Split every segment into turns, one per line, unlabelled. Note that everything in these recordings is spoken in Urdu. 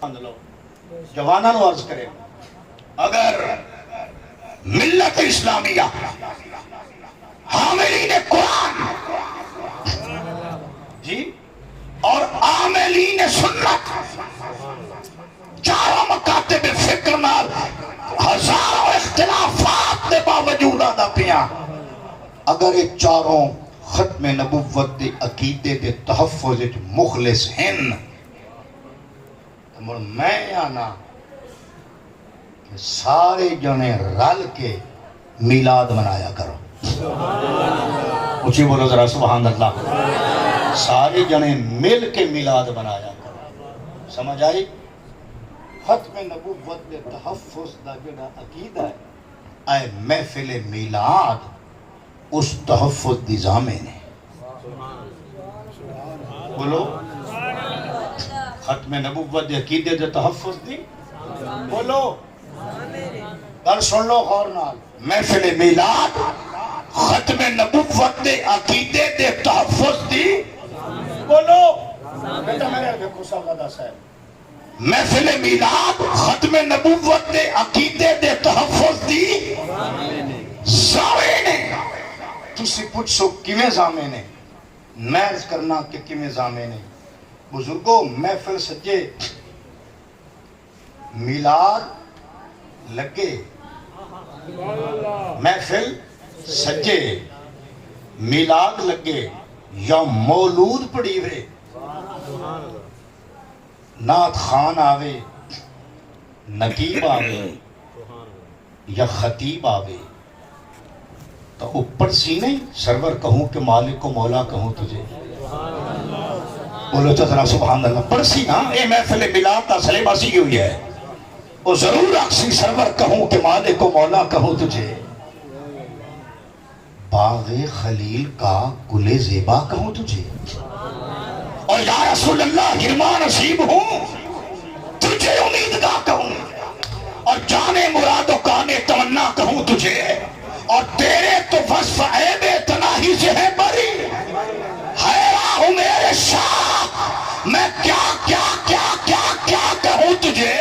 جوانوں نو عرض کرے اگر ملت اسلامیہ حاملین قرآن جی اور عاملین سنت چاروں مکاتب فکر نال ہزاروں اختلافات دے باوجود آدھا پیا اگر یہ چاروں ختم نبوت دے عقیدے دے تحفظ مخلص ہیں تو میں آنا کہ سارے جنے رل کے میلاد منایا کرو. اچھی بولو ذرا سبحان اللہ. سارے جنے مل کے میلاد منایا کرو. سمجھ آئی؟ ختم نبوت دے تحفظ دا جڑا عقیدہ ہے اے محفل میلاد اس تحفظ دی ضامن ہے. بولو ختم نبوت دے عقیدے دے تحفظ دی بولو گل سن لو غور نال. محفل میلاد ختم نبوت دے عقیدے دے تحفظ دی بولو بیٹا میرے دیکھو سوال صاحب. محفل میلاد ختم نبوت دے عقیدے دے تحفظ دی ضامن ہے. تسی پوچھو کیویں ضامن ہے؟ میں عرض کرنا کہ کیویں ضامن ہے. بزرگوں محفل سجے میلاد لگے محفل سجے میلاد لگے یا مولود پڑی ہوئے نعت خان آوے نقیب آوے یا خطیب آوے تو اوپر سی نہیں سرور کہوں کہ مالک کو مولا کہوں تجھے. بولو تو ذرا سبحان اللہ. پرسی نا اے محفل میلاد تا سلیبہ سی ہوئی ہے وہ ضرور اکسی سرور کہوں کہ مالک کو مولا کہوں تجھے. باغ خلیل کا گل زیبا کہوں تجھے اور یا رسول اللہ گرما نصیب ہوں تجھے امیدگاہ کہوں اور جانے مراد و کانے تمنا کہوں تجھے اور تیرے تو وصف عیب تناہی سے ہے بری. حیرہ ہوں میرے شاہ میں کیا کیا کیا کیا کیا کہوں تجھے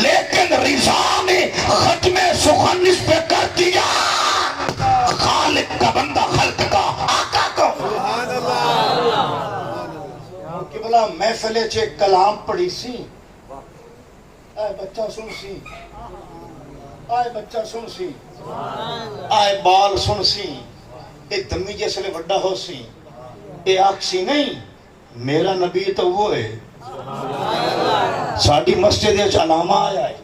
لیکن رضا نے ختم سخن اس پہ کر دیا خالق کا بندہ خلق کا آقا کہوں. کہ بلا محفلے چھے کلام پڑھی سی آئے بچہ سن سی آئے بچہ سن سی آئے بال سن سی اے دمی جیسے لے وڈا ہو سی اے آکسی نہیں میرا نبی تو وہ ہے. ساڑھی مسجد علامہ آیا ہے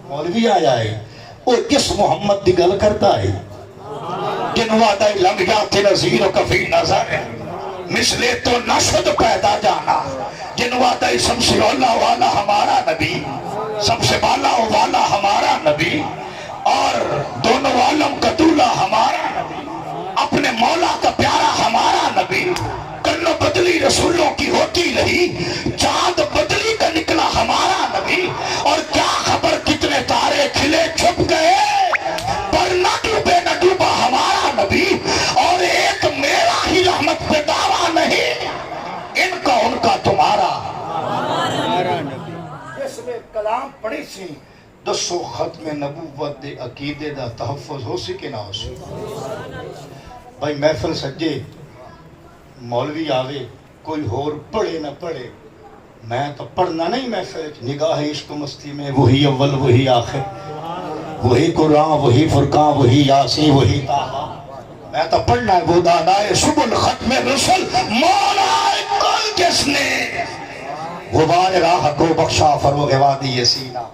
مولوی آیا ہے وہ کس محمد دی گل کرتا ہے جنوادہ لنگ جاتے نظیر و کفی نظر ہے مثلے تو نشد پیدا جانا جنوادہ سب سے اولا والا ہمارا نبی سب سے بالا والا ہمارا نبی اور دونوں عالم کا دولہ ہمارا نبی اپنے مولا کا پیارا ہمارا نبی. کنو بدلی رسولوں کی ہوتی رہی چاند بدلی کا نکلا ہمارا نبی اور کیا خبر کتنے تارے کھلے چھپ گئے پر نہ ڈوبے نہ ڈوبا ہمارا نبی اور ایک میرا ہی رحمت پہ دعویٰ نہیں ان کا تمہارا نبی. اس میں کلام پڑھی سی دسو ختم نبوت دے عقیدے دا تحفظ ہو سی کہ نہ ہو سی. بھائی محفل سجے مولوی آوے کوئی ہور پڑھے نہ پڑھے میں تو پڑھنا نہیں محفل نگاہ عشق مستی میں وہی اول وہی آخر وہی قرآن وہی فرقان وہی یاسین وہی طٰہٰ میں تو پڑھنا ہے وہ دانائے سبل ختم رسل مولا کل جس نے غبار راہ کو بخشا فروغ وادی یسینہ.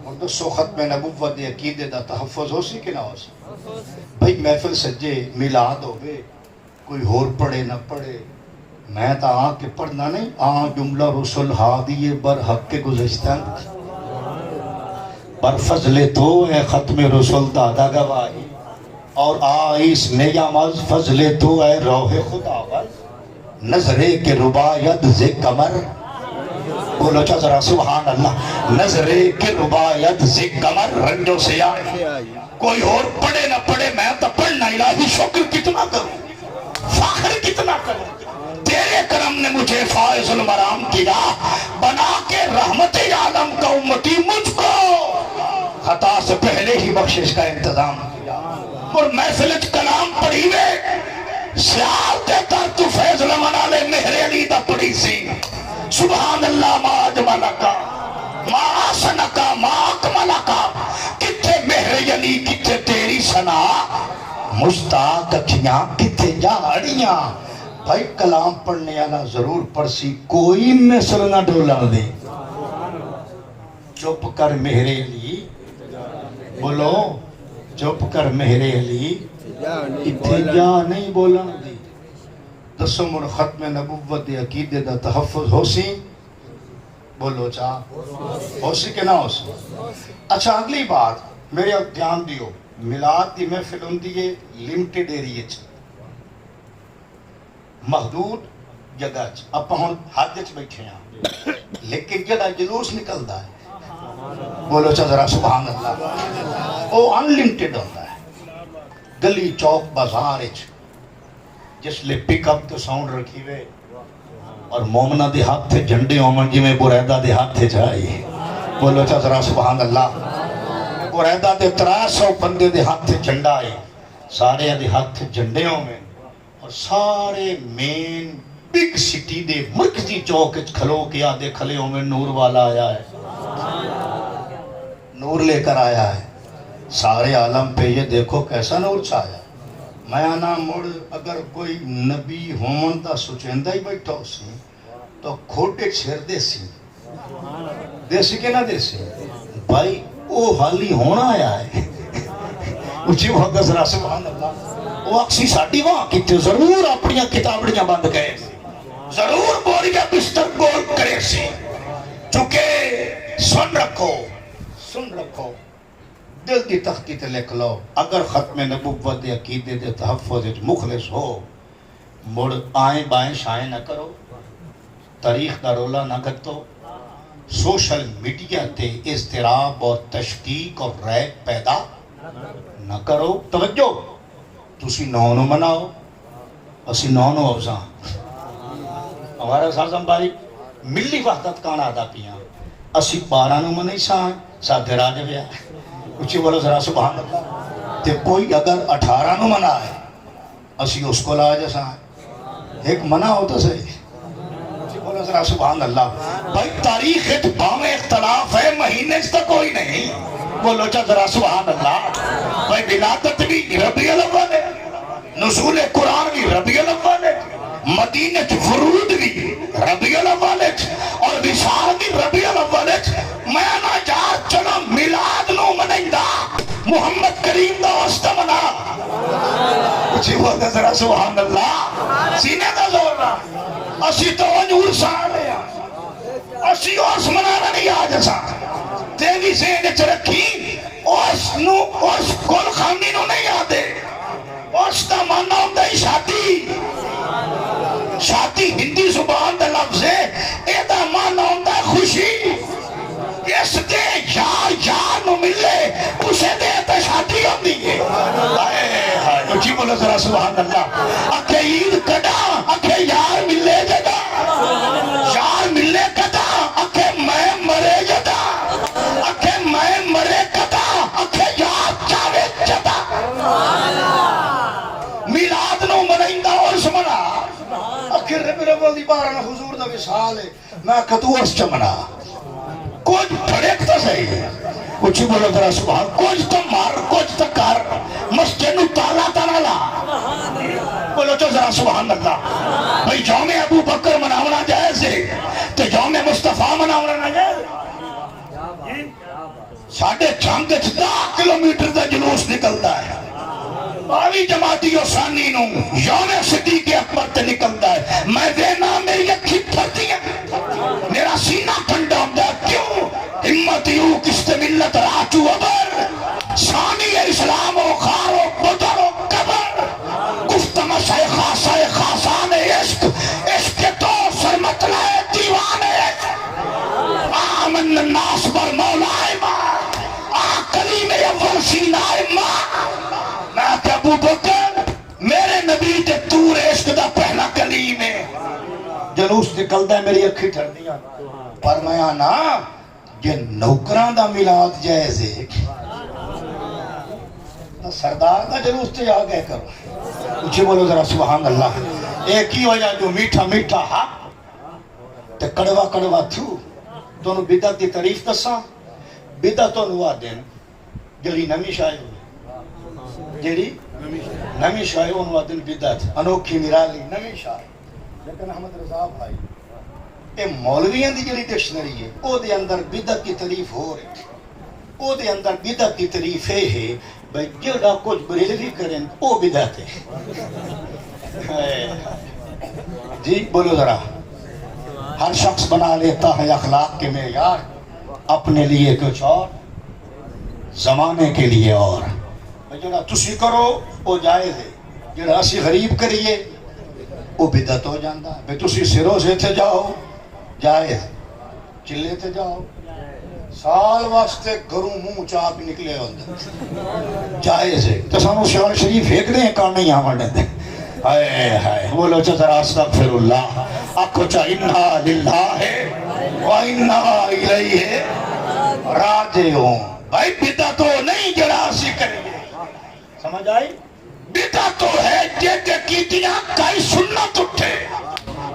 اور دسو ختم نبوت دے عقیدے دا تحفظ ہو سی کہ نہ ہو سی. بھائی محفل سجے میلاد ہوئے کوئی ہور پڑھے نہ پڑھے میں تا آن کے پڑھنا نہیں آن جملہ رسول ہادی بر حق کے گزشتن بر فضل تو ہے ختم رسول دادا گواہی اور آئیس نیامز فضل تو ہے روح خداور نظرے کے ربایت زی کمر. بولو چا ذرا سبحان اللہ. نظرے کے ربایت زی کمر رنجو سے آئے کوئی اور پڑھے نہ پڑھے میں تو پڑھنا الہی شکر کتنا کروں فخر کتنا کروں تیرے کرم نے مجھے فائز المرام کیا بنا کے رحمت یا میرے ہی بخشش کا انتظام کیا اور محفل کلام پڑھی وے سیال دیتا تو فیض لمنا لے مہر علی دا پڑھی سی سبحان اللہ ما اجملہ کا ما آسنہ کا ما اکملہ کا کتے مہر علی کتے تیری سنا مشتاق اکھیاں کتے جاڑیاں بھائی کلام پڑھنے والا ضرور پڑھسی کوئی مثل نہ ڈولا دے چپ کر مہر علی بولو چپ کر مہر علی اتجا نہیں بولن دی دسو من ختم نبوت دے عقیدے دا تحفظ ہو سی بولو چاہ ہو سی کہ نہ ہو سی اچھا اگلی بات میرے اب دھیان دیو ملاد دی محفل ہوندی ہے لمیٹڈ ایریے چ محدود جگہ چ اپا ہن حد وچ بیٹھے ہیں لیکن جڑا جلوس نکلدا ہے بولو چا ذرا سبحان اللہ وہ انلمیٹڈ ہوتا ہے گلی چوک بازار جس لئے پک اپ تو ساؤنڈ رکھی ہوئے اور مومنہ دے ہاتھ تھے جھنڈے اومن جی میں بریدہ دے ہاتھ تھے جائی بولو چا ذرا سبحان اللہ بریدہ دے 300 بندے دے ہاتھ تھے جھنڈا آئی سارے دے ہاتھ تھے جھنڈے اومن اور سارے مین بگ سٹی دے مرکزی چوک کھلو کیا دے کھلے اومن نور والا آیا ہے نور لے کر آیا ہے سارے عالم پہ یہ دیکھو کیسا نور چھایا میں آنا مڑ اگر کوئی نبی ہومن تا سچیندہ ہی بیٹھا اسی تو کھوٹے چھیر دیسی کہ نہ دیسی بھائی وہ حالی ہونا آیا ہے اچھی وقت ذرا سبحان اللہ وہ اکسی ساٹھی وہاں کتے ضرور اپنی کتابڑیاں بند گئے ضرور بوریا بستر گول کرے سی چونکہ سن رکھو دل دی تختی تے لکھ لو اگر ختم نبوت دے عقیدے دے تحفظ مخلص ہو مڑ آئیں بائیں شائیں نہ کرو تاریخ دا رولا نہ گھتو سوشل میڈیا تے اضطراب اور تشکیک اور ریب پیدا نہ کرو توجہ تسی نونو مناؤ اسی نونو افزان ہمارا سازم بھائی ملی وحدت کانا آدھا پیاں اسی 12 نو منائی سائیں ساتھ راج بیا اچھی بولو ذرا سبحان اللہ تے کوئی اگر 18 نو منا ہے اسی اس کو لا جیسا ہے ایک منع ہوتا صحیح اچھی بولو ذرا سبحان اللہ بھائی تاریخ باویں اختلاف ہے مہینے سے کوئی نہیں بولو چا ذرا سبحان اللہ بھائی ولادت بھی ربیع الاول ہے نزول قرآن بھی ربیع الاول ہے مدینہ فرود بھی ربیع الاول ہے اور وصال بھی ربیع الاول ہے میں نہ جا چلو میلاد نو منائندا محمد کریم دا واسطہ منا اچھی بولتا ذرا سبحان اللہ سینے دا زور رہا اسی تو انجور ساڑے اسی اس منانا نہیں آج سا تیوی زین چرکھی اس کل خاندی نو نہیں آدے اس کا ماننا ہوتا ہے شادی ہندی زبان دا لفظ ہے ایدہ ماننا ہوتا ہے خوشی اس دے یار نو ملے اسے دے تا شادی ہوتی ہے اچھی بولو ذرا سبحان اللہ اکھے عید کٹا اکھے یار ملے جدا یار ملے کٹا اکھے میں مرے جدا اکھے میں مرے کٹا اکھے یار چاوے جدا میلاد نو منائندہ اور سمنا اکھے ربی رب دی بارنا حضور دا وصال ہے میں کتو اس چمنا کچھ پھڑک تو صحیح کچھ بولو ذرا سبحان کچھ تو مار کچھ تو کر مسجد نو تالا تالا لا بولو تو ذرا سبحان اللہ بھئی یوم ابو بکر مناونا جائز ہے تو یوم مصطفیٰ مناونا نہ جائز ساڑھے چاند 10 کلومیٹر دا جلوس نکلتا ہے باوی جماعتی و ثانی نو یوم صدیق اکبر تے نکلتا ہے میں دینا میری اکھی پھرتی ہے میرا سینہ ٹھنڈا ہوتا ہے کیوں ہمتیو کشت ملت راچو ابر ثانی اسلام و خار و بدر و قبر گفتم شیخا شیخا سان عشق عشق تو سرمطلع دیوان عشق آمن الناس بر مولا ماں کلیم اول سینہ ماں میں کہ ابو بکر میرے نبی تے تور عشق دا پہلا کلیم ہے جلوس نکلتا ہے میری اکھی ٹھردیاں پر میں آنا یہ نوکران دا میلاد جائز ہے سردار کا جلوس تے آ گئے کرو. اچھی بولو ذرا سبحان اللہ. ایک ہی وجہ جو میٹھا میٹھا حق تے کڑوا کڑوا تھو. تونوں بدعت دی تعریف دساں. بدعت تونوں آ دین جڑی نمی شائع ہوئی, جڑی نمی شائع انہوں آ دین بدعت, انوکھی نرالی نمی شائع. لیکن احمد رضا بھائی اے مولویاں دی جڑی ڈکشنری ہے او دے اندر بدعت کی تعریف ہو رہی ہے. او دے اندر بدعت کی تعریف ہے بھئی جڑا کچھ بریلوی کریں او بدعت ہے. جی بولو ذرا. ہر شخص بنا لیتا ہے اخلاق کے معیار, اپنے لیے کچھ اور, زمانے کے لیے اور. جڑا تسی کرو وہ جائز ہے, جڑا اسی غریب کریے وہ بدعت ہو جاندہ. بھئی تسی سروں سے تھے جاؤ جائز, چلے تھے جاؤ سال واسطے گھروں منہ چاپ نکلے ہوندے جائز ہے. تو سانو شان شریف ایک دیں کان نہیں آمانے دیں. ہائے ہائے بولو ذرا استغفر اللہ. آکھو چا انا للہ و انا الیہ راجعون. بھائی بدعت تو نہیں جڑا اسی کریے, سمجھ آئی؟ بدعت تو ہے جے کیتیاں کئی سنت اٹھے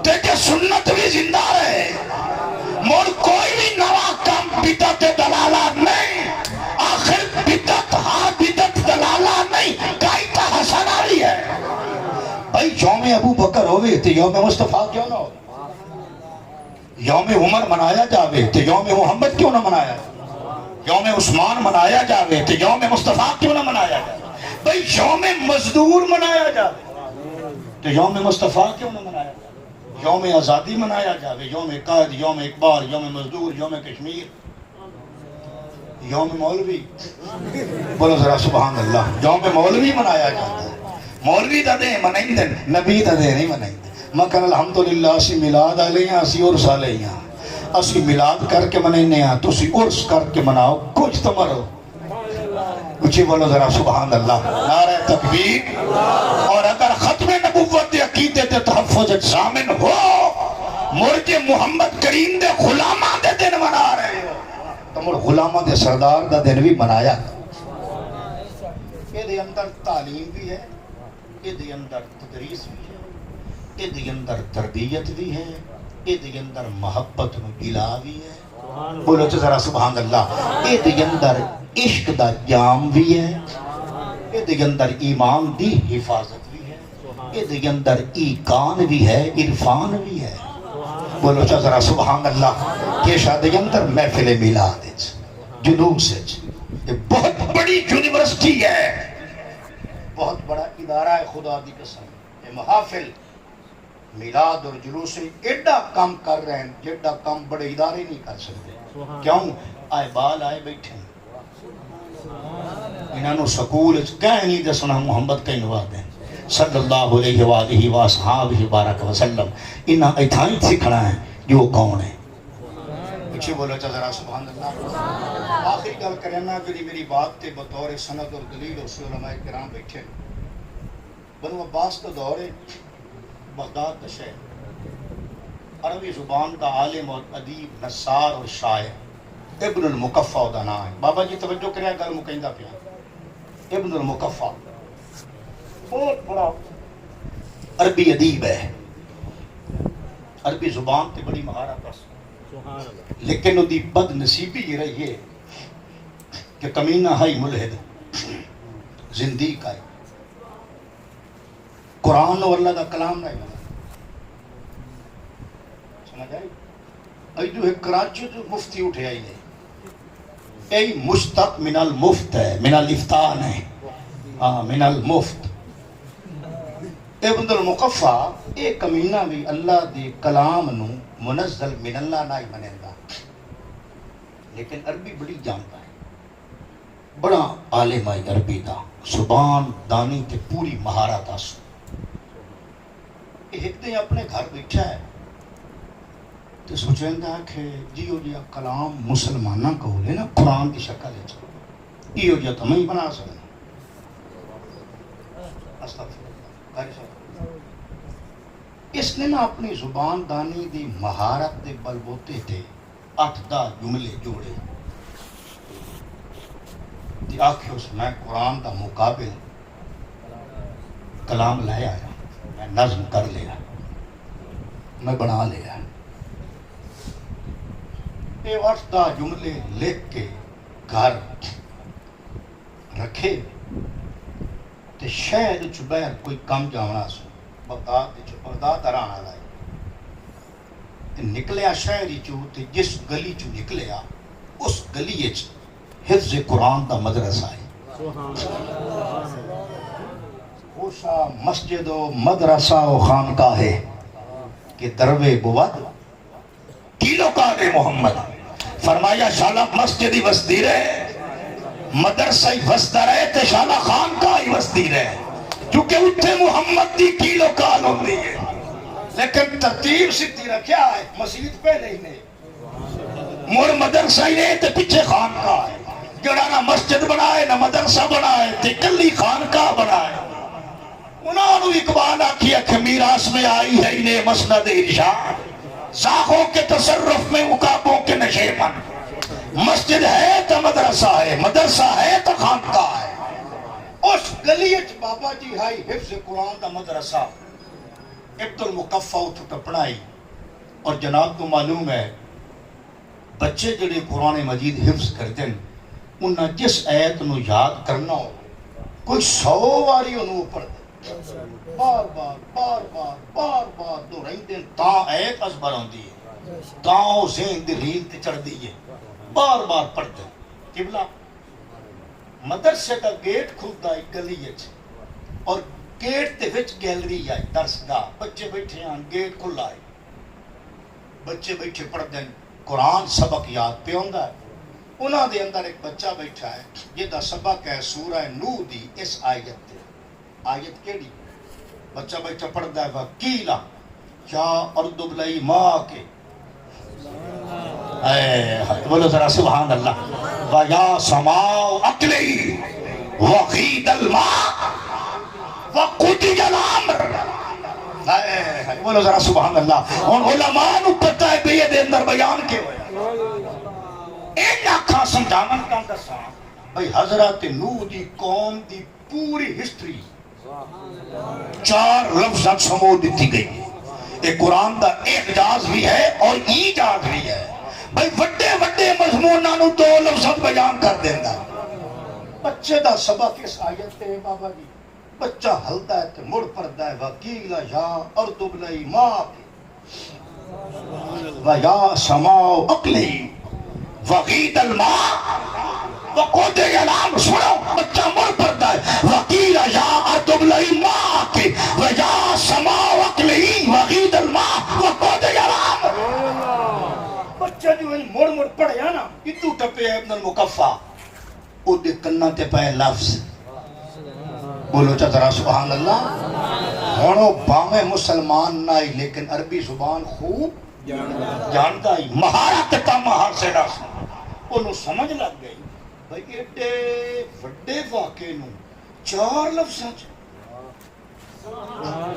تے کہ سنت بھی زندہ رہے. مور کوئی بھی نوا کام بدعت دلالہ نہیں. آخر بدعت ہاں بدعت دلالہ نہیں, کئی تا حسن آئی ہے. بھائی یوم ابو بکر ہوئے تو یوم مصطفیٰ کیوں نہ ہو؟ یوم عمر منایا جاوے تو یوم محمد کیوں نہ منایا؟ یوم عثمان منایا جاوے تو یوم مصطفیٰ کیوں نہ منایا جاوے؟ بھئی یوم مزدور منایا جاوے تو یوم مصطفیٰ کیوں نہ منایا جاوے؟ یوم آزادی منایا جاوے, یوم قائد, یوم اقبال, یوم مزدور, یوم کشمیر, یوم مولوی. بولو ذرا سبحان اللہ. یوم مولوی منایا جاتا ہے. مولوی دا دے منائیں دیں, نبی دا دے نہیں منائیں دیں. مکر الحمدللہ اسی میلاد آلے ہیں, اسی عرس آلے ہیں. اسی میلاد کر کے منائنے ہیں, تو اسی عرس کر کے مناؤ, کچھ تو مرو. کچھ بولو ذرا سبحان اللہ. نعرہ تکبیر. اور اگر ختم نبوت دے عقیدے دے تحفظ ضامن ہو, مرج محمد کریم دے غلامہ دے دن منا رہے ہو, تو مر غلامہ دے سردار دا دن بھی منایا. یہ دے اندر تعلیم بھی ہے, یہ دے اندر تدریس بھی ہے, یہ دے اندر تربیت بھی ہے, یہ دے اندر محبت گلا بھی ہے. بولو تو ذرا سبحان اللہ. یہ دے اندر عشق دا جام بھی ہے, یہ دے اندر ایمان دی حفاظت بھی ہے, یہ دے اندر ایقان بھی ہے, عرفان بھی ہے. بولو تو ذرا سبحان اللہ. یہ شادی اندر محفل میلاد ہے, جلوس ہے, یہ بہت بڑی یونیورسٹی ہے, بہت بڑا ادارہ ہے. خدا دی قسم یہ محافل میلاد اور جلوس ایڈا کام کر رہے ہیں جیڈا کام بڑے ادارے نہیں کر سکتے. کیوں؟ آئے بال آئے بیٹھے ہیں, انہوں نے سکول کہیں نہیں دسنا محمد کہیں نواد ہیں صلی اللہ علیہ وآلہ وآصحابہ بارک وسلم. انہاں ایتھائیں سکھنا ہے جو کون ہے. اچھی بولو چا ذرا سبحان اللہ. آخری گل کرنا جڑی میری بات تے بطور سند اور دلیل اور علماء کرام بیٹھے. بنو عباس کا دور ہے, بغداد کا شہر, عربی زبان کا عالم اور ادیب, نصار اور شاعر ابن المقفع دا نام ہے. بابا جی توجہ کریا گل مکیندا پیا. ابن المقفع بہت بڑا عربی ادیب ہے, عربی زبان تے بڑی مہارت ہے, لیکن وہ دی بد نصیبی یہ رہی ہے کہ کمینہ ہائی ملحد زندیق ہے, قرآن و اللہ کا کلام نہیں بنا. سمجھ آئی؟ ای جو ہے کراچی جو مفتی اٹھے آئی ہے, ای مشتق من المفت ہے, من الافتان ہے, من المفت. ابن المقفع ایک کمینہ بھی اللہ دی کلام نو منزل من اللہ نہیں بنے گا, لیکن عربی بڑی جانتا ہے, بڑا عالم ہے عربی دا, زبان دانی تے پوری مہارت آسو. ایک دن اپنے گھر بیٹھا ہے تو سوچیں گا کہ جیو جیا کلام مسلمانہ کو لے نا قرآن کی شکل ہے, جیو جیا تو میں ہی بنا سکتا. اس نے نا اپنی زبان دانی دی مہارت دے بلبوتے تھے 8-10 جملے جوڑے, آخو میں قرآن کا مقابل کلام لے آیا، میں نظم کر لیا، میں بنا لیا، یہ 8-10 جملے لکھ کے گھر رکھے تے شاید چبیر کوئی کم جانا سو بغداد رانا لائے نکلیا شہری چو تے جس گلی چو نکلیا اس گلی حفظ قرآن کا مدرسہ ہے، خوشا مسجد و مدرسہ و خانقاہ ہے کہ دروے بود کیلو کا دے محمد فرمایا شالا مسجد ہی وسدی رہے، مدرسہ ہی وسدہ رہے تے شالا خانقاہ ہی وسدی رہے، کیونکہ اتھے محمد دی کیلو کال ہوندی ہے، لیکن ترتیب سیدھی رکھیا ہے، مسجد پہلے ہی نہیں، مور مدرسہ ہی نہیں تے پیچھے خانقاہ ہے، جڑا نہ مسجد بنائے نہ مدرسہ بنائے تے کلی خانقاہ بنائے۔ انہوں نے اقبال آکھیا کہ میراث میں آئی ہے انہیں مسند ارشاد، ساخوں کے تصرف میں عقابوں کے نشے من، مسجد ہے تو مدرسہ ہے، مدرسہ ہے تو خانقاہ ہے۔ اس گلیچ بابا جی ہائی حفظ قرآن کا مدرسہ عبد المقفع اٹھ ٹپڑائی، اور جناب کو معلوم ہے بچے جڑے قرآن مجید حفظ کر دیں انہاں جس آیت نو یاد کرنا ہو کوئی 100 واری انہوں پڑھ دیں، بار بار بار بار بار بار دو رہی دن تاں ایک ازبر ہوندی ہے، تاں او ذہن دی ریل تے چڑھ دی ہے، بار بار پڑھ دیں۔ قبلہ مدرسے کا گیٹ کھلتا ہے گلی ہے اور گیٹ تے وچ گیلری ہے درسگاہ، بچے بیٹھے ہیں گیٹ کھلا ہے، بچے بیٹھے پڑھ دیں قرآن سبق یاد پہ ہوندا ہے۔ انہاں دے اندر ایک بچہ بیٹھا ہے جہدا سبق ہے سورہ نوح دی اس آیت تے، آیت کیڑی بچہ بیٹھا پڑھدا ہے وکیلا یا ارض ابلعی ماء کے، بولو ذرا سبحان اللہ، ویا سماء اقلعی وغید الماء وقضی الامر، بولو ذرا سبحان اللہ۔ اور علماء نو پتہ ہے بھی یہ دے اندر بیان کے ہوئے ایک آکھاں سمجھامن کا دساں بھئی حضرت نوح دی قوم دی پوری ہسٹری 4 لفظات سمو دیتی گئی، ایک قرآن دا اعجاز بھی ہے اور ایجاز بھی ہے، بھئی وڈے وڈے مضموناں نو 2 لفظات بیان کر دیندہ۔ بچے دا سبق اس آیت تے بابا جی، بچہ ہلدا ہے تے مڑ پڑدا ہے وکیلا یا ارض ابلعی ماء ویا سماء اقلعی وغید الماء وقضی الامر، سنو بچہ مڑ پڑدا ہے وکیلا یا ارض ابلعی ماء ویا سماء اقلعی وغید الماء وقضی الامر۔ بچہ جو مڑ مڑ پڑھیا نا اتو ٹپے ابن المقفع او دے کناں تے پے لفظ، بولو چا ذرا سبحان اللہ۔ ہونو باویں مسلمان نائی لیکن عربی زبان خوب جانتا ہی، مہارت تا مہار سے رس انہوں سمجھ لگ گئی بھئی ایڈے وڈے واقعے نو 4 لفظاں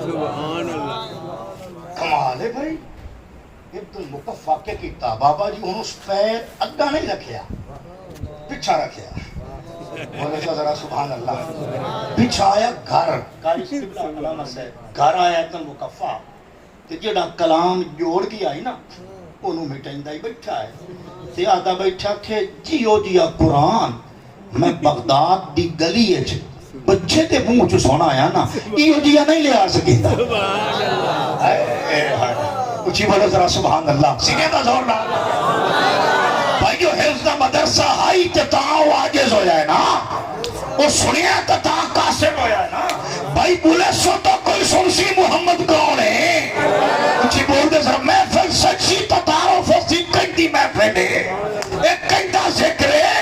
سبحان اللہ، کمال ہے بھائی۔ عبد المقفع کے کیتا بابا جی انہوں پیر اگا نہیں رکھیا پچھا رکھیا، بولے ذرا سبحان اللہ، بچھایا گھر گھر آیا عبد المقفع تے جڑا کلام جوڑ گیا ہے نا انہوں مٹائندہ ہی بیٹھا ہے تے آدھا بیٹھا کہ جیو جیا قرآن میں بغداد دی گلی اچ بچے تے منہ چ سونا آیا نا ایو جیا نہیں لے آ سکیندا، اچھی بولو ذرا سبحان اللہ، سینے دا زور نہ بھائی جو حفظ دا مدرسہ ہائی تے تاں واجز ہو جائے نا، وہ سنیا تے تاں قاسم ہو جائے نا، بھائی بولے سو تو کوئی سنسی محمد کون ہے، اچھی بول دے ذرا محفل سچی تتارو فسی کئی محفل ہے، ایک کئیدہ ذکر ہے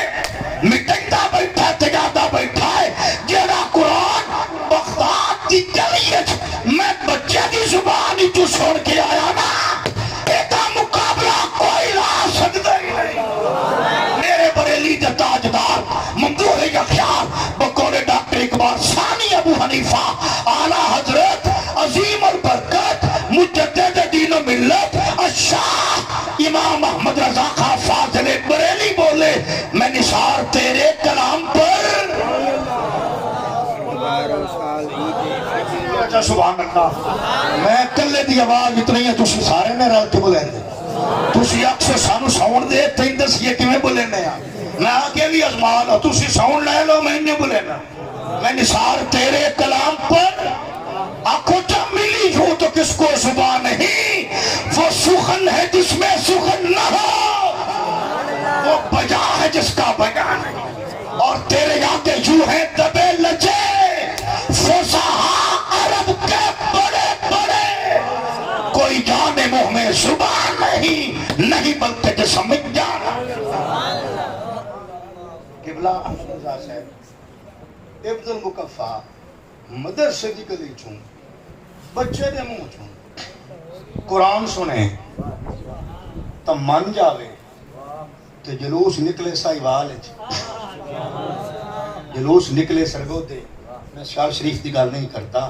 مٹائدہ بیٹھا تجادہ بیٹھا ہے، جیڑا قرآن بغداد دی گلیت میں بچے دی زبانی تو سن کے آیا نا، ایتا مقابلہ کوئی لا سکتا ہی نہیں۔ میرے بریلی دے تاجدار ممدوح یخیار بقول ڈاکٹر اقبال ثانی ابو حنیفہ اعلیٰ حضرت عظیم البرکت مجدد دین و ملت الشاہ امام احمد رضا خان فاضل بریلی سبحان اللہ. میں کلے دی آواز اتنی ہے تسی سارے نے رل کے بولندے. تسی اکثر سانو ساؤنڈ دے تے دسیے کیویں بولنے آ. میں آگے بھی ازما لو تسی ساؤنڈ لے لو میں نہیں بولنا. میں نثار تیرے کلام پر آنکھوں جا ملی ہوں تو کس کو زبان نہیں. وہ سخن ہے جس میں سخن نہ ہو, وہ بجا ہے جس کا بجا نہیں. اور تیرے آگے یوں ہیں دبے لچے فصحا عرب کے بڑے بڑے. کوئی جانے منہ میں زبان نہیں بلکہ کہ سمجھ جانا. قبلہ احمد رضا صاحب ابن المکفہ مدرسے دی گلی چوں بچے دے منہ چوں قرآن سنے تو من جاوے کہ جلوس نکلے سائیوال جلوس نکلے سرگودے. میں شاہ شریف دی گل نہیں کرتا,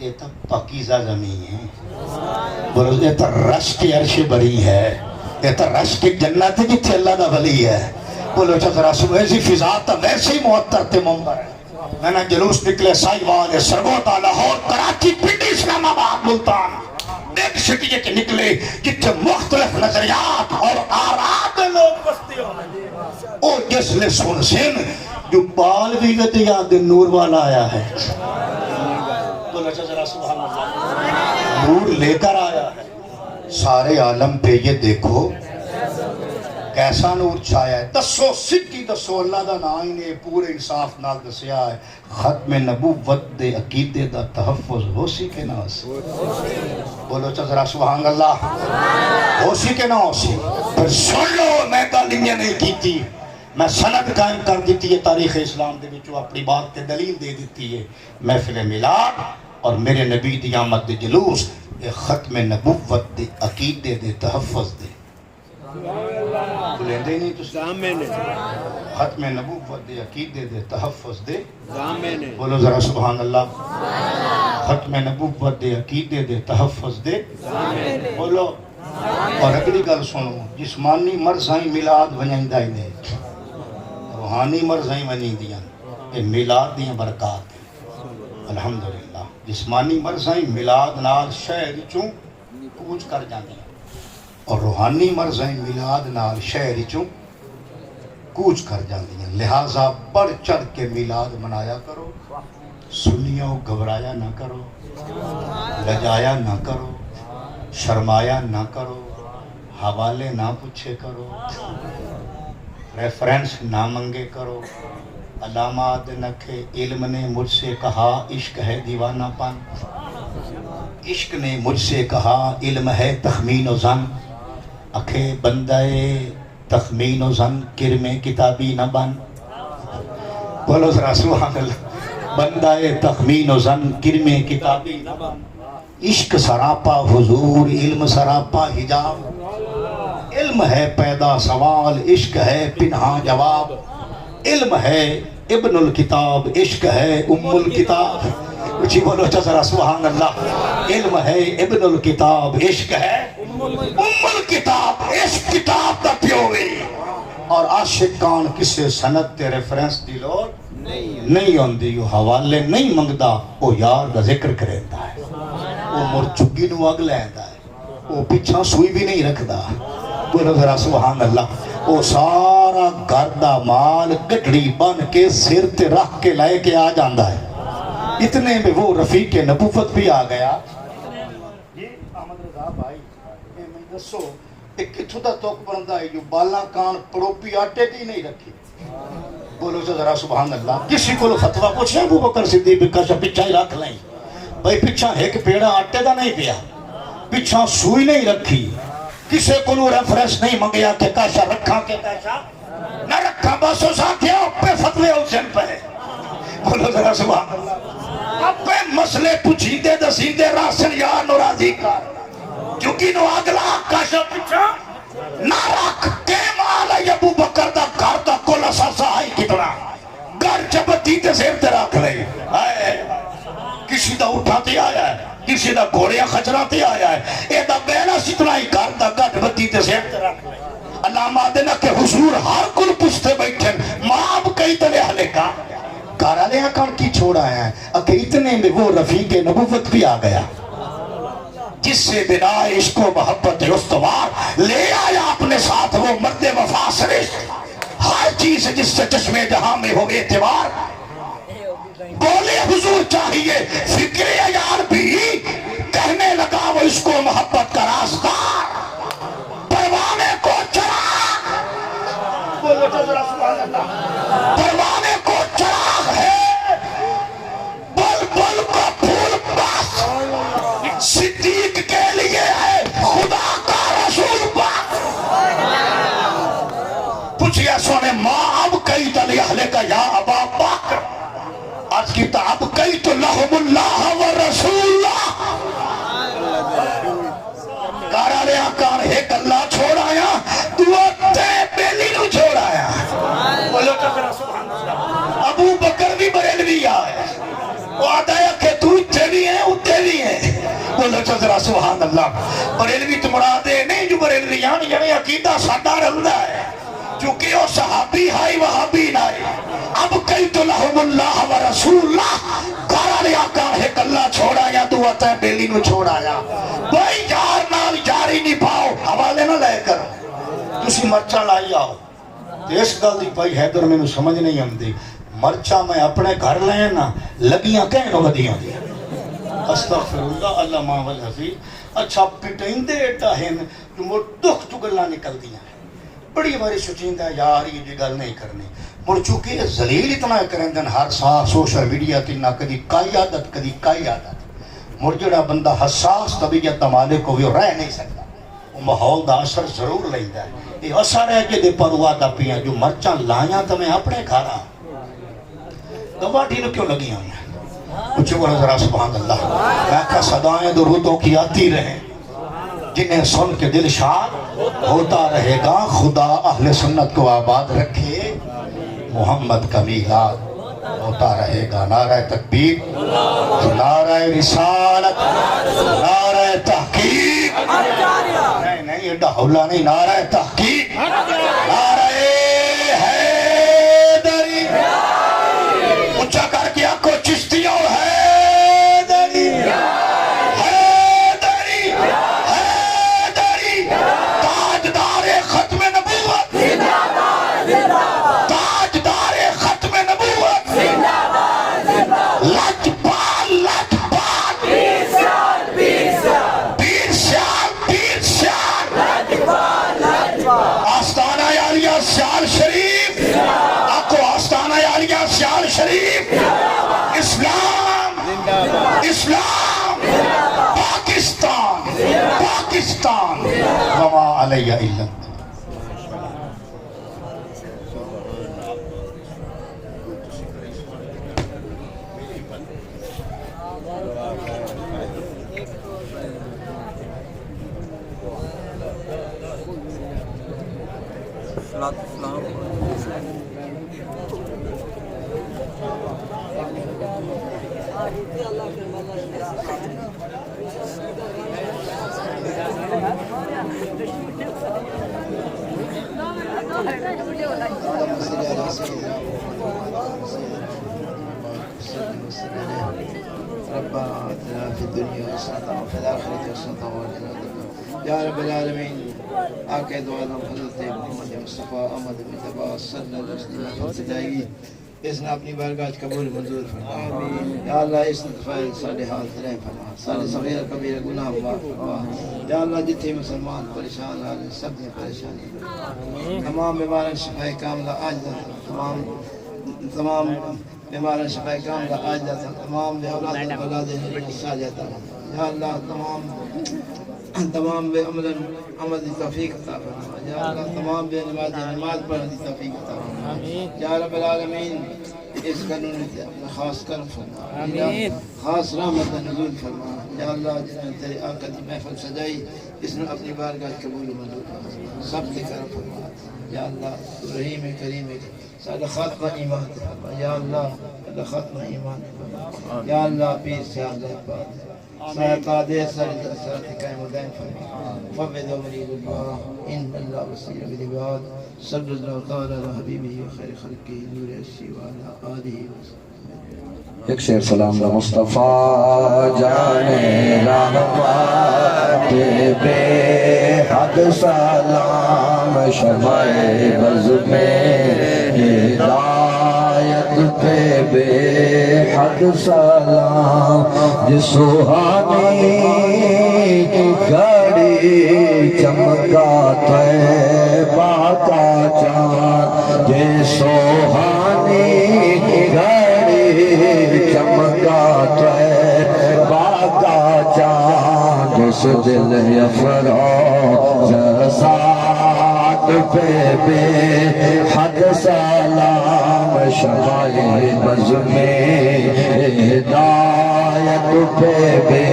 یہ تو پاکیزہ زمین ہے. بولو یہ تو رش کی عرش بری ہے, یہ تو رش کی جنت جتھے اللہ دا ولی ہے. بولو چکرہ صبح ایسی فضا تو ویسے ہی معطر تے منبر ہے. میں نے جلوس نکلے سائیوال سرگودا لاہور کراچی پنڈی اسلام آباد ملتان ایک سٹی کے نکلے جتھے مختلف نظریات اور آرات لوگ بستے ہوئے. او جس لے سن سن جو بال بھی گتے یاد نور والا آیا ہے. بولو ذرا سبحان اللہ. نور لے کر آیا ہے سارے عالم پہ. یہ دیکھو کیسا نور چھایا ہے. دسو سکی دسو اللہ دا نام نے پورے انصاف نال دسیا ہے. ختم نبوت دے عقیدے دا تحفظ ہو سی کے نہ ہو سی. بولو ذرا سبحان اللہ. ہو سی کے نہ ہو سی. پھر سن لو میں گالیاں نہیں کیتی, میں سند قائم کر دیتی ہے تاریخ اسلام دے وچوں اپنی بات تے دلیل دے دیتی ہے. محفل میلاد اور میرے نبی دی آمد دے جلوس یہ ختم نبوت دے عقیدے دے تحفظ دے بلیندے نہیں تو ختم نبوت دے عقیدے دے تحفظ دے. بولو ذرا سبحان اللہ. ختم نبوت دے عقیدے دے تحفظ دے. بولو. اور اگلی گل سنو, جسمانی مرضائیں میلاد ونجائندہ ہی نہیں, روحانی مرضائیں ونجائندیاں. یہ میلاد دیاں برکات الحمدللہ. جسمانی مرضائیں میلاد نال شہر چوں کوچ کر جاندیاں اور روحانی مرضائیں میلاد نال شہر چوں کوچ کر جاندیاں. لہٰذا بڑھ چڑھ کے میلاد منایا کرو. سنیوں گھبرایا نہ کرو, لجایا نہ کرو, شرمایا نہ کرو, حوالے نہ پوچھے کرو, ریفرنس نہ منگے کرو. علامات نکھے علم نے مجھ سے کہا عشق ہے دیوانہ پن, عشق نے مجھ سے کہا علم ہے تخمین و ظن. اکھے بندے تخمین و ظن کرم کتابی نہ بن. بولو ذرا سبحان اللہ. بندے تخمین و ظن کرم کتابی نہ بن. عشق سراپا حضور علم سراپا حجاب. علم ہے پیدا سوال عشق ہے پنہاں جواب. علم ہے ابن الکتاب عشق ہے ام الکتاب. اچھی بولو ذرا سبحان اللہ. علم ہے ابن الکتاب عشق ہے ام الکتاب. عشق کتاب دا پیوی اور عاشقان کسے سند تے ریفرنس دی لوڑ نہیں ہوندی. وہ حوالے نہیں منگدا, وہ یار دا ذکر کریندا ہے, وہ مر چگی نو اگ لیندا ہے, وہ پیچھا سوئی بھی نہیں رکھدا. بولو ذرا سبحان اللہ. وہ سارا گھر دا مال گڈڑی بن کے سر تے رکھ کے لائے کے آ جاندا ہے. اتنے میں وہ رفیق نبوت بھی آ گیا. یہ احمد رضا بھائی میں دسو ایک کتھوں دا توک بندا ہے جو بالا کان پڑوپی آٹے دی نہیں رکھی. بولو ذرا سبحان اللہ. کسی کو فتویٰ پوچھے ابو بکر صدیق کا پیچھا ہی رکھ لیں بھائی, پیچھا ایک پیڑا آٹے دا نہیں پیا, پیچھا سوئی نہیں رکھی, کسے کو ریفرنس نہیں منگیا کہ کاشا رکھا کہ کاشا نہ رکھا, بس اس آکھیا پہ فتوے حسین پہ. بولو ذرا سبحان اللہ. اب پہ مسئلے پوچھیندے دسیندے راسن یا نورازی کا چونکہ نو اگلا کاشا پیچھا نہ رکھ کے مالا ابو بکر دا گھر دا کولا ساسا آئی کتنا گھر چبتی تے سیر تے رکھ لے. کسی دا اٹھاتے آیا ہے, کسی دا گھوڑیاں خچراتے آیا ہے, اے دا بینا ستنا ہی گھر دا گھر بتی تے سیر تے رکھ لے. علامہ دینا کہ حضور ہر کل پوچھتے بیٹھیں ماں اب کئی تلے حلے کا گھر والے کون کی چھوڑ آیا ہے کہ اتنے میں وہ رفیق نبوت بھی آ گیا جس سے بنا عشق و محبت استوار لے آیا اپنے ساتھ وہ مرد وفا سرشت ہر چیز جس سے چشمے جہاں میں ہو اعتبار بولے حضور چاہیے فکر عیار بھی کہنے لگا وہ عشق و محبت کا رازدار پروانے کو چراغ بولو تو ذرا سبحان اللہ پروانے کو چراغ ہے بل بل کا پھول پاس صدیق کے لیے ہے خدا کا رسول پاک پوچھیا سونے ماں اب کئی تلی اہلے کا یا ابا بکر آج کتاب کئی تو لہم اللہ و رسول اللہ کارا لیا کار ایک اللہ چھوڑ آیا دعا تے بیلی نو چھوڑ آیا بولو تو سبحان اللہ ابو بکر بھی بریلوی آئے وہ آتا ہے کہ تو اتھے بھی ہیں اتھے بھی ہیں بولو تو ذرا سبحان اللہ بریلوی تو مرادے نہیں جو بریلویان یعنی عقیدہ سادہ رہندا ہے چونکہ وہ صحابی ہائی وہابی نائی اب کئی تو لہم اللہ و رسول اللہ کارا لیا کار ایک اللہ چھوڑا یا دعا تے بیلی نو چھوڑا یا بھائی یار نال جاری نہیں پاؤ حوالے نہ لے کر تسی مرچہ لائی آؤ اس گل دی بھائی حیدر میں نو سمجھ نہیں آمدی مرچہ میں اپنے گھر لے نا لگیاں کہیں نو بدیاں دی استغفر اللہ اللہ ماول حفیظ اچھا پٹیں دے ٹاہن جو مر دکھ تو گلہ نکل دیا بڑی باری سوچیں گا یار یہ گل نہیں کرنی مر چونکہ ذلیل اتنا کریں دن ہر سال سوشل میڈیا تینا کدی کائی عادت مر جڑا بندہ حساس طبیعت مالک کو بھی رہ نہیں سکتا وہ ماحول دا اثر ضرور لیندہ ہے یہ اثر ہے کہ دے پروا دا پیاں جو مرچاں لائیاں تو میں اپنے گھارا گواٹی نو کیوں لگی ہوئی ہیں کچھ بڑا ذرا سبحان اللہ میں کہا صدائیں درودوں کی آتی رہیں جنہیں سن کے دل شاد ہوتا رہے گا خدا اہل سنت کو آباد رکھے محمد کا میلاد ہوتا رہے گا نعرہ تکبیر نعرہ رسالت نعرہ تحقیق نہیں یہ ڈھولا نہیں نعرہ تحقیق نعرہ حیدری اونچا کر کے آنکھوں چشتیوں حیدری حیدری حیدری تاجدار ختم نبوت تاجدار ختم نبوت لجپال لجپال پیر سیال آستانہ عالیہ سیال شریف آکو آستانہ عالیہ سیال شریف اسلام اسلام پاکستان پاکستان وما علیہ الا
ربنا آتنا في الدنيا حسنة وفي الآخرة حسنة وقنا عذاب النار يا رب العالمين آقا دعانا حضرت محمد مصطفیٰ احمد مصطفیٰ صلی اللہ علیہ وسلم ابتدائی اس نے اپنی بارگاہ قبول منظور فرما یا اللہ اس نے فائل صالحات رہ فرما سارے صغیر کبیر گناہ معاف فرما یا اللہ جتنے مسلمان پریشان حال سب نے پریشانی تمام بیماران شفاء کاملہ آج تمام بیماران شفاء کاملہ آج تمام بے اولاد ساجتا یا اللہ تمام بے عمل دی توفیق عطا فرما یا اللہ تمام بے نماز پڑھنے دی توفیق عطا فرما یا رب العالمین اس قانون نے اپنا خاص کرم فرما خاص رحمت نزول فرما یا اللہ جس نے تیرے آقا دی محفل سجائی اس نے اپنی بارگاہ قبول منظور فرما سب سے کرم فرما یا اللہ تو رحیم کریم سارا خاتمہ ایمان فرما یا اللہ خاتمہ ایمان فرما یا اللہ پیر سے اللہ پاک سایتا دے سرت قائم و دائم فرما فوض و مرید اللہ ان اللہ بصیر بالعباد صلی اللہ تعالی علی حبیبہ خیر خلقہ نور الشی وعلی آلہ وسلم ایک شیر سلام دا مصطفیٰ جانے رحمت بے حد سلام شمع بز میں ہدایت پہ بے حد سلام جس سوہانی گھڑی چمکا طیبہ کا چاند جس سوہانی گھڑی چمکا طیبہ کا چاند جس دل افروز ذات پہ بے حد سلام شمع بز میں ہدایت پہ بے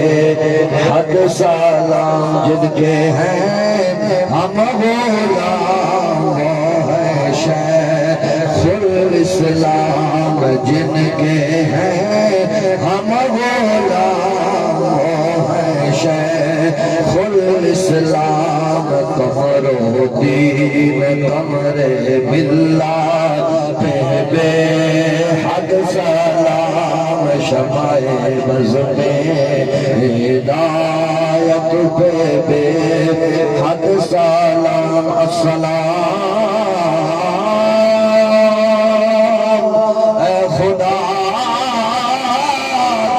حد سلام جن کے ہیں ہم غلام وہ ہے شیخ الاسلام جن کے ہیں ہم غلام وہ ہے شیخ الاسلام قمر و دین قمر ملت پہ بے حد سلام شمع بز میں ہدایت پہ بے حد سلام السلام اے خدا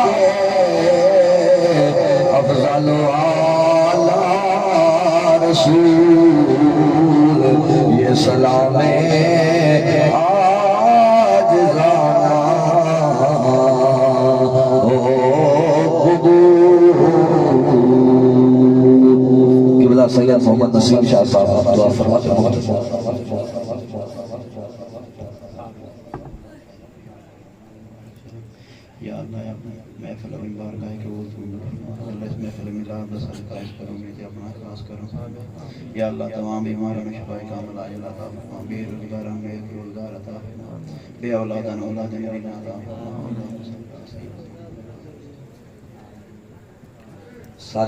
کے افضل اعلی رسول یہ سلام سید محمد نسیم شاہ صاحب دعا فرماتے ہیں یا اللہ محفل اپنی بارگاہ کے اللہ اس محفل میں لا بس خاص کرو مجھے اپنا خاص کرو یا اللہ تمام بیماروں میں شفا کامل عاجل عطا فرما بے روزگاروں میں روزگار عطا فرما بے اولادان اولاد میری عطا فرما